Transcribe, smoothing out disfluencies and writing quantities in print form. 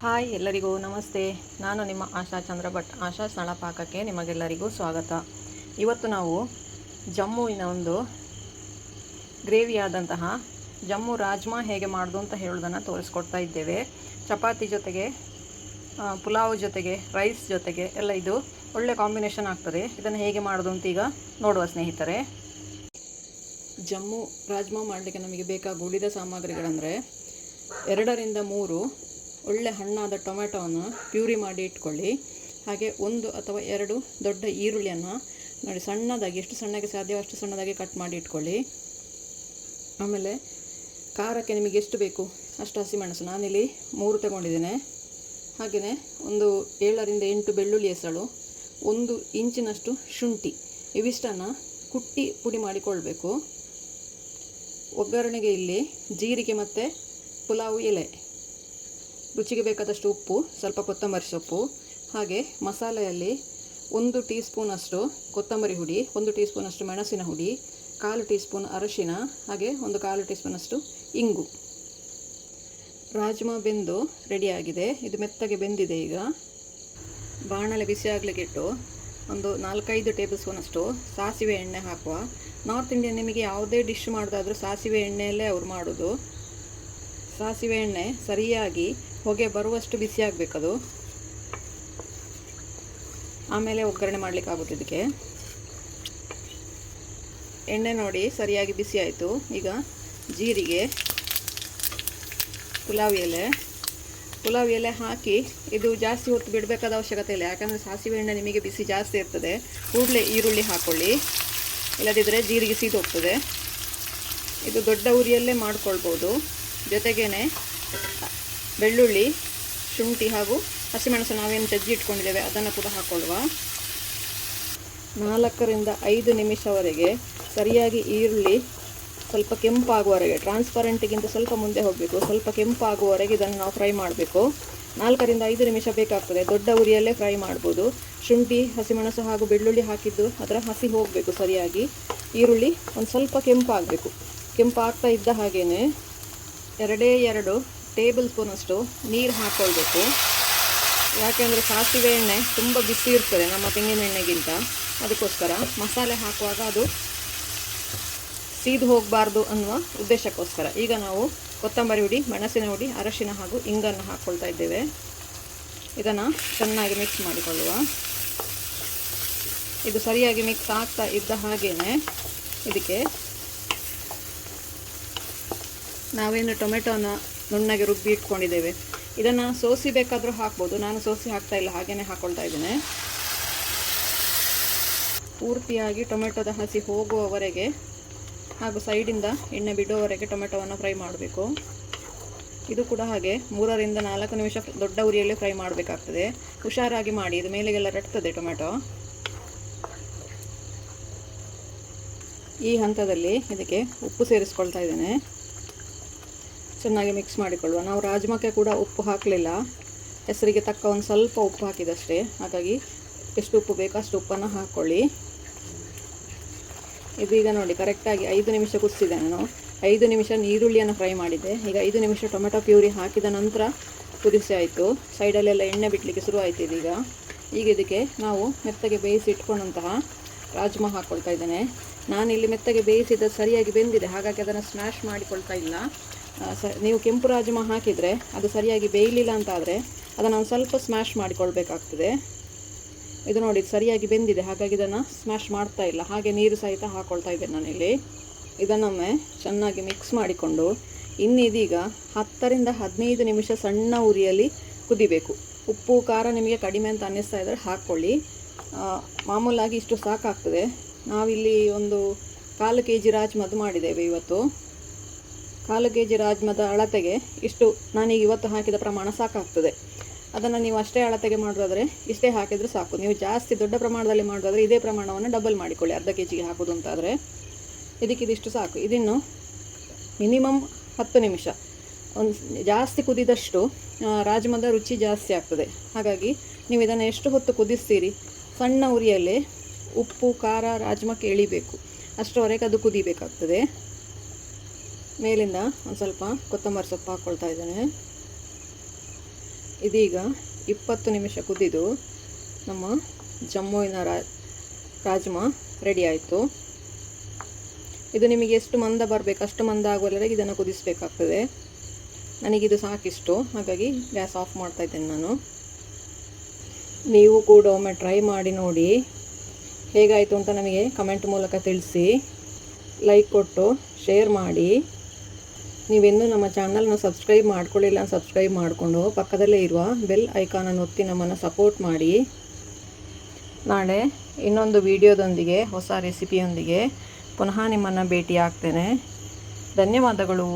Hi ಎಲ್ಲರಿಗೂ ನಮಸ್ತೆ. ನಾನು ನಿಮ್ಮ ಆಶಾ ಚಂದ್ರ ಭಟ್. ಆಶಾ ಸಣ್ಣ ಪಾಕಕ್ಕೆ ನಿಮಗೆಲ್ಲರಿಗೂ ಸ್ವಾಗತ. ಇವತ್ತು ನಾವು ಜಮ್ಮುವಿನ ಒಂದು ಗ್ರೇವಿಯಾದಂತಹ ಜಮ್ಮು ರಾಜ್ಮಾ ಹೇಗೆ ಮಾಡೋದು ಅಂತ ಹೇಳೋದನ್ನು ತೋರಿಸ್ಕೊಡ್ತಾ ಇದ್ದೇವೆ. ಚಪಾತಿ ಜೊತೆಗೆ, ಪುಲಾವ್ ಜೊತೆಗೆ, ರೈಸ್ ಜೊತೆಗೆ ಎಲ್ಲ ಇದು ಒಳ್ಳೆ ಕಾಂಬಿನೇಷನ್ ಆಗ್ತದೆ. ಇದನ್ನು ಹೇಗೆ ಮಾಡೋದು ಅಂತ ಈಗ ನೋಡುವ ಸ್ನೇಹಿತರೆ. ಜಮ್ಮು ರಾಜ್ಮಾ ಮಾಡಲಿಕ್ಕೆ ನಮಗೆ ಬೇಕಾಗುವ ಉಳಿದ ಸಾಮಗ್ರಿಗಳಂದರೆ 2 ರಿಂದ 3 ಒಳ್ಳೆ ಹಣ್ಣಾದ ಟೊಮೆಟೊವನ್ನು ಪ್ಯೂರಿ ಮಾಡಿ ಇಟ್ಕೊಳ್ಳಿ. ಹಾಗೆ 1 ಅಥವಾ 2 ದೊಡ್ಡ ಈರುಳ್ಳಿಯನ್ನು ನೋಡಿ ಸಣ್ಣದಾಗಿ, ಎಷ್ಟು ಸಣ್ಣಗೆ ಸಾಧ್ಯವೋ ಅಷ್ಟು ಸಣ್ಣದಾಗಿ ಕಟ್ ಮಾಡಿ ಇಟ್ಕೊಳ್ಳಿ. ಆಮೇಲೆ ಖಾರಕ್ಕೆ ನಿಮಗೆ ಎಷ್ಟು ಬೇಕು ಅಷ್ಟು ಹಸಿಮೆಣಸು, ನಾನಿಲ್ಲಿ 3 ತಗೊಂಡಿದ್ದೇನೆ. ಹಾಗೆಯೇ ಒಂದು 7 ರಿಂದ 8 ಬೆಳ್ಳುಳ್ಳಿ ಎಸಳು, 1 ಇಂಚಿನಷ್ಟು ಶುಂಠಿ, ಇವಿಷ್ಟನ್ನು ಕುಟ್ಟಿ ಪುಡಿ ಮಾಡಿಕೊಳ್ಬೇಕು. ಒಗ್ಗರಣೆಗೆ ಇಲ್ಲಿ ಜೀರಿಗೆ ಮತ್ತು ಪುಲಾವ್ ಎಲೆ, ರುಚಿಗೆ ಬೇಕಾದಷ್ಟು ಉಪ್ಪು, ಸ್ವಲ್ಪ ಕೊತ್ತಂಬರಿ ಸೊಪ್ಪು, ಹಾಗೆ ಮಸಾಲೆಯಲ್ಲಿ 1 ಟೀ ಸ್ಪೂನಷ್ಟು ಕೊತ್ತಂಬರಿ ಹುಡಿ, 1 ಟೀ ಸ್ಪೂನಷ್ಟು ಮೆಣಸಿನ ಹುಡಿ, 1/4 ಟೀ ಸ್ಪೂನ್ ಅರಶಿನ, ಹಾಗೆ 1/4 ಟೀ ಸ್ಪೂನಷ್ಟು ಇಂಗು. ರಾಜ್ಮಾ ಬೆಂದು ರೆಡಿಯಾಗಿದೆ. ಇದು ಮೆತ್ತಗೆ ಬೆಂದಿದೆ. ಈಗ ಬಾಣಲೆ ಬಿಸಿ ಆಗಲಿಕ್ಕೆ ಇಟ್ಟು ಒಂದು 4-5 ಟೇಬಲ್ ಸ್ಪೂನಷ್ಟು ಸಾಸಿವೆ ಎಣ್ಣೆ ಹಾಕುವ. ನಾರ್ತ್ ಇಂಡಿಯನ್ ನಿಮಗೆ ಯಾವುದೇ ಡಿಶ್ ಮಾಡೋದಾದರೂ ಸಾಸಿವೆ ಎಣ್ಣೆಯಲ್ಲೇ ಅವ್ರು ಮಾಡೋದು. ಸಾಸಿವೆ ಎಣ್ಣೆ ಸರಿಯಾಗಿ ಹೊಗೆ ಬರುವಷ್ಟು ಬಿಸಿ ಆಗಬೇಕದು. ಆಮೇಲೆ ಒಗ್ಗರಣೆ ಮಾಡಲಿಕ್ಕಾಗುತ್ತೆ. ಇದಕ್ಕೆ ಎಣ್ಣೆ ನೋಡಿ ಸರಿಯಾಗಿ ಬಿಸಿ ಆಯಿತು. ಈಗ ಜೀರಿಗೆ, ಪುಲಾವ್ ಎಲೆ ಹಾಕಿ ಇದು ಜಾಸ್ತಿ ಹೊತ್ತು ಬಿಡಬೇಕಾದ ಅವಶ್ಯಕತೆ ಇಲ್ಲ, ಯಾಕಂದರೆ ಸಾಸಿವೆ ಎಣ್ಣೆ ನಿಮಗೆ ಬಿಸಿ ಜಾಸ್ತಿ ಇರ್ತದೆ. ಕೂಡಲೇ ಈರುಳ್ಳಿ ಹಾಕ್ಕೊಳ್ಳಿ, ಇಲ್ಲದಿದ್ದರೆ ಜೀರಿಗೆ ಸೀದೋಗ್ತದೆ. ಇದು ದೊಡ್ಡ ಉರಿಯಲ್ಲೇ ಮಾಡ್ಕೊಳ್ಬೋದು. ಜೊತೆಗೇ ಬೆಳ್ಳುಳ್ಳಿ, ಶುಂಠಿ ಹಾಗೂ ಹಸಿಮೆಣಸು ನಾವೇನು ಜಜ್ಜಿ ಇಟ್ಕೊಂಡಿದ್ದೇವೆ ಅದನ್ನು ಕೂಡ ಹಾಕ್ಕೊಳ್ಳುವ. 4 ರಿಂದ 5 ನಿಮಿಷವರೆಗೆ ಸರಿಯಾಗಿ ಈರುಳ್ಳಿ ಸ್ವಲ್ಪ ಕೆಂಪಾಗುವವರೆಗೆ, ಟ್ರಾನ್ಸ್ಪರೆಂಟಿಗಿಂತ ಸ್ವಲ್ಪ ಮುಂದೆ ಹೋಗಬೇಕು, ಸ್ವಲ್ಪ ಕೆಂಪಾಗುವವರೆಗೆ ಇದನ್ನು ನಾವು ಫ್ರೈ ಮಾಡಬೇಕು. 4 ರಿಂದ 5 ನಿಮಿಷ ಬೇಕಾಗ್ತದೆ. ದೊಡ್ಡ ಉರಿಯಲ್ಲೇ ಫ್ರೈ ಮಾಡ್ಬೋದು. ಶುಂಠಿ, ಹಸಿಮೆಣಸು ಹಾಗೂ ಬೆಳ್ಳುಳ್ಳಿ ಹಾಕಿದ್ದು ಅದರ ಹಸಿ ಹೋಗಬೇಕು ಸರಿಯಾಗಿ. ಈರುಳ್ಳಿ ಒಂದು ಸ್ವಲ್ಪ ಕೆಂಪಾಗಬೇಕು. ಕೆಂಪಾಗ್ತಾ ಇದ್ದ ಹಾಗೆಯೇ 2 ಟೇಬಲ್ ಸ್ಪೂನಷ್ಟು ನೀರು ಹಾಕ್ಕೊಳ್ಬೇಕು. ಯಾಕೆಂದರೆ ಸಾಸಿವೆ ಎಣ್ಣೆ ತುಂಬ ಬಿಸಿ ಇರ್ತದೆ ನಮ್ಮ ತೆಂಗಿನ ಎಣ್ಣೆಗಿಂತ, ಅದಕ್ಕೋಸ್ಕರ ಮಸಾಲೆ ಹಾಕುವಾಗ ಅದು ಸೀದು ಹೋಗಬಾರ್ದು ಅನ್ನುವ ಉದ್ದೇಶಕ್ಕೋಸ್ಕರ. ಈಗ ನಾವು ಕೊತ್ತಂಬರಿ ಹುಡಿ, ಮೆಣಸಿನ ಹುಡಿ, ಅರಶಿನ ಹಾಗೂ ಇಂಗನ್ನು ಹಾಕ್ಕೊಳ್ತಾ ಇದ್ದೇವೆ. ಇದನ್ನು ಚೆನ್ನಾಗಿ ಮಿಕ್ಸ್ ಮಾಡಿಕೊಳ್ಳುವ. ಇದು ಸರಿಯಾಗಿ ಮಿಕ್ಸ್ ಆಗ್ತಾ ಇದ್ದ ಹಾಗೆಯೇ ಇದಕ್ಕೆ ನಾವೇನು ಟೊಮೆಟೊನ ನುಣ್ಣಗೆ ರುಬ್ಬಿ ಇಟ್ಕೊಂಡಿದ್ದೇವೆ ಇದನ್ನು ಸೋಸಿ ಬೇಕಾದರೂ ಹಾಕ್ಬೋದು. ನಾನು ಸೋಸಿ ಹಾಕ್ತಾ ಇಲ್ಲ, ಹಾಗೆಯೇ ಹಾಕ್ಕೊಳ್ತಾ ಇದ್ದೇನೆ. ಪೂರ್ತಿಯಾಗಿ ಟೊಮೆಟೊದ ಹಸಿ ಹೋಗುವವರೆಗೆ ಹಾಗೂ ಸೈಡಿಂದ ಎಣ್ಣೆ ಬಿಡುವವರೆಗೆ ಟೊಮೆಟೊವನ್ನು ಫ್ರೈ ಮಾಡಬೇಕು. ಇದು ಕೂಡ ಹಾಗೆ 3 ರಿಂದ 4 ನಿಮಿಷ ದೊಡ್ಡ ಉರಿಯಲ್ಲಿ ಫ್ರೈ ಮಾಡಬೇಕಾಗ್ತದೆ. ಹುಷಾರಾಗಿ ಮಾಡಿ, ಇದು ಮೇಲೆಗೆಲ್ಲ ರಟ್ತದೆ ಟೊಮೆಟೊ. ಈ ಹಂತದಲ್ಲಿ ಇದಕ್ಕೆ ಉಪ್ಪು ಸೇರಿಸ್ಕೊಳ್ತಾ ಇದ್ದೇನೆ. ಚೆನ್ನಾಗಿ ಮಿಕ್ಸ್ ಮಾಡಿಕೊಳ್ಳುವ. ನಾವು ರಾಜ್ಮಾಕ್ಕೆ ಕೂಡ ಉಪ್ಪು ಹಾಕಲಿಲ್ಲ, ಹೆಸರಿಗೆ ತಕ್ಕ ಒಂದು ಸ್ವಲ್ಪ ಉಪ್ಪು ಹಾಕಿದಷ್ಟೇ. ಹಾಗಾಗಿ ಎಷ್ಟು ಉಪ್ಪು ಬೇಕೋ ಅಷ್ಟು ಉಪ್ಪನ್ನು ಹಾಕ್ಕೊಳ್ಳಿ. ಇದೀಗ ನೋಡಿ ಕರೆಕ್ಟಾಗಿ 5 ನಿಮಿಷ ಕುದಿಸಿದೆ. ನಾನು 5 ನಿಮಿಷ ಈರುಳ್ಳಿಯನ್ನು ಫ್ರೈ ಮಾಡಿದ್ದೆ. ಈಗ 5 ನಿಮಿಷ ಟೊಮೆಟೊ ಪ್ಯೂರಿ ಹಾಕಿದ ನಂತರ ಕುದಿಸಿ ಆಯಿತು. ಸೈಡಲ್ಲೆಲ್ಲ ಎಣ್ಣೆ ಬಿಡಲಿಕ್ಕೆ ಶುರು ಆಯಿತು ಇದೀಗ. ಈಗ ಇದಕ್ಕೆ ನಾವು ಮೆತ್ತಗೆ ಬೇಯಿಸಿ ಇಟ್ಕೊಂಡಂತಹ ರಾಜ್ಮಾ ಹಾಕ್ಕೊಳ್ತಾ ಇದ್ದೇನೆ. ನಾನಿಲ್ಲಿ ಮೆತ್ತಗೆ ಬೇಯಿಸಿದ ಸರಿಯಾಗಿ ಬೆಂದಿದೆ, ಹಾಗಾಗಿ ಅದನ್ನು ಸ್ಮ್ಯಾಶ್ ಮಾಡಿಕೊಳ್ತಾ ಇಲ್ಲ. ನೀವು ಕೆಂಪು ರಾಜ್ಮಾ ಹಾಕಿದರೆ ಅದು ಸರಿಯಾಗಿ ಬೇಯಲಿಲ್ಲ ಅಂತಾದರೆ ಅದನ್ನು ಒಂದು ಸ್ವಲ್ಪ ಸ್ಮ್ಯಾಶ್ ಮಾಡಿಕೊಳ್ಬೇಕಾಗ್ತದೆ. ಇದು ನೋಡಿ ಸರಿಯಾಗಿ ಬೆಂದಿದೆ, ಹಾಗಾಗಿ ಇದನ್ನು ಸ್ಮ್ಯಾಶ್ ಮಾಡ್ತಾ ಇಲ್ಲ, ಹಾಗೆ ನೀರು ಸಹಿತ ಹಾಕ್ಕೊಳ್ತಾ ಇದ್ದೇನೆ ನಾನಿಲ್ಲಿ. ಇದನ್ನೊಮ್ಮೆ ಚೆನ್ನಾಗಿ ಮಿಕ್ಸ್ ಮಾಡಿಕೊಂಡು ಇನ್ನಿದೀಗ 10 ರಿಂದ 15 ನಿಮಿಷ ಸಣ್ಣ ಉರಿಯಲ್ಲಿ ಕುದಿಬೇಕು. ಉಪ್ಪು ಖಾರ ನಿಮಗೆ ಕಡಿಮೆ ಅಂತ ಅನ್ನಿಸ್ತಾ ಇದ್ದರೆ ಹಾಕ್ಕೊಳ್ಳಿ. ಮಾಮೂಲಾಗಿ ಇಷ್ಟು ಸಾಕಾಗ್ತದೆ. ನಾವಿಲ್ಲಿ ಒಂದು 1/4 kg ರಾಜ್ಮದ್ದು ಮಾಡಿದ್ದೇವೆ ಇವತ್ತು. 1/4 kg ರಾಜ್ಮದ ಅಳತೆಗೆ ಇಷ್ಟು ನಾನೀಗ ಇವತ್ತು ಹಾಕಿದ ಪ್ರಮಾಣ ಸಾಕಾಗ್ತದೆ. ಅದನ್ನು ನೀವು ಅಷ್ಟೇ ಅಳತೆಗೆ ಮಾಡೋದಾದರೆ ಇಷ್ಟೇ ಹಾಕಿದರೂ ಸಾಕು. ನೀವು ಜಾಸ್ತಿ ದೊಡ್ಡ ಪ್ರಮಾಣದಲ್ಲಿ ಮಾಡೋದಾದರೆ ಇದೇ ಪ್ರಮಾಣವನ್ನು ಡಬಲ್ ಮಾಡಿಕೊಳ್ಳಿ. ಅರ್ಧ kgಗೆ ಹಾಕೋದು ಅಂತಾದರೆ ಇದಕ್ಕಿದಿಷ್ಟು ಸಾಕು. ಇದನ್ನು ಮಿನಿಮಮ್ 10 ನಿಮಿಷ ಒಂದು ಜಾಸ್ತಿ ಕುದಿದಷ್ಟು ರಾಜ್ಮದ ರುಚಿ ಜಾಸ್ತಿ ಆಗ್ತದೆ. ಹಾಗಾಗಿ ನೀವು ಇದನ್ನು ಎಷ್ಟು ಹೊತ್ತು ಕುದಿಸ್ತೀರಿ, ಸಣ್ಣ ಉರಿಯಲ್ಲೇ ಉಪ್ಪು ಖಾರ ರಾಜ್ಮಕ್ಕೆ ಎಳಿಬೇಕು, ಅಷ್ಟರವರೆಗೆ ಅದು ಕುದಿಬೇಕಾಗ್ತದೆ. ಮೇಲಿಂದ ಒಂದು ಸ್ವಲ್ಪ ಕೊತ್ತಂಬರಿ ಸೊಪ್ಪು ಹಾಕ್ಕೊಳ್ತಾ ಇದ್ದೇನೆ. ಇದೀಗ 20 ನಿಮಿಷ ಕುದಿದು ನಮ್ಮ ಜಮ್ಮುವಿನ ರಾಜ್ಮಾ ರೆಡಿ ಆಯಿತು. ಇದು ನಿಮಗೆ ಎಷ್ಟು ಮಂದ ಬರಬೇಕು ಅಷ್ಟು ಮಂದ ಆಗುವವರೆಗೆ ಇದನ್ನು ಕುದಿಸಬೇಕಾಗ್ತದೆ. ನನಗಿದು ಸಾಕಿಷ್ಟು, ಹಾಗಾಗಿ ಗ್ಯಾಸ್ ಆಫ್ ಮಾಡ್ತಾ ಇದ್ದೇನೆ ನಾನು. ನೀವು ಕೂಡ ಒಮ್ಮೆ ಟ್ರೈ ಮಾಡಿ ನೋಡಿ, ಹೇಗಾಯಿತು ಅಂತ ನಮಗೆ ಕಮೆಂಟ್ ಮೂಲಕ ತಿಳಿಸಿ. ಲೈಕ್ ಕೊಟ್ಟು ಶೇರ್ ಮಾಡಿ. ನೀವಿನ್ನೂ ನಮ್ಮ ಚಾನಲ್ನ ಸಬ್ಸ್ಕ್ರೈಬ್ ಮಾಡ್ಕೊಳ್ಳಿಲ್ಲ, ಸಬ್ಸ್ಕ್ರೈಬ್ ಮಾಡಿಕೊಂಡು ಪಕ್ಕದಲ್ಲೇ ಇರುವ ಬೆಲ್ ಐಕಾನನ್ನು ಒತ್ತಿ ನಮ್ಮನ್ನು ಸಪೋರ್ಟ್ ಮಾಡಿ. ನಾಳೆ ಇನ್ನೊಂದು ವಿಡಿಯೋದೊಂದಿಗೆ, ಹೊಸ ರೆಸಿಪಿಯೊಂದಿಗೆ ಪುನಃ ನಿಮ್ಮನ್ನು ಭೇಟಿ ಆಗ್ತೇನೆ. ಧನ್ಯವಾದಗಳು.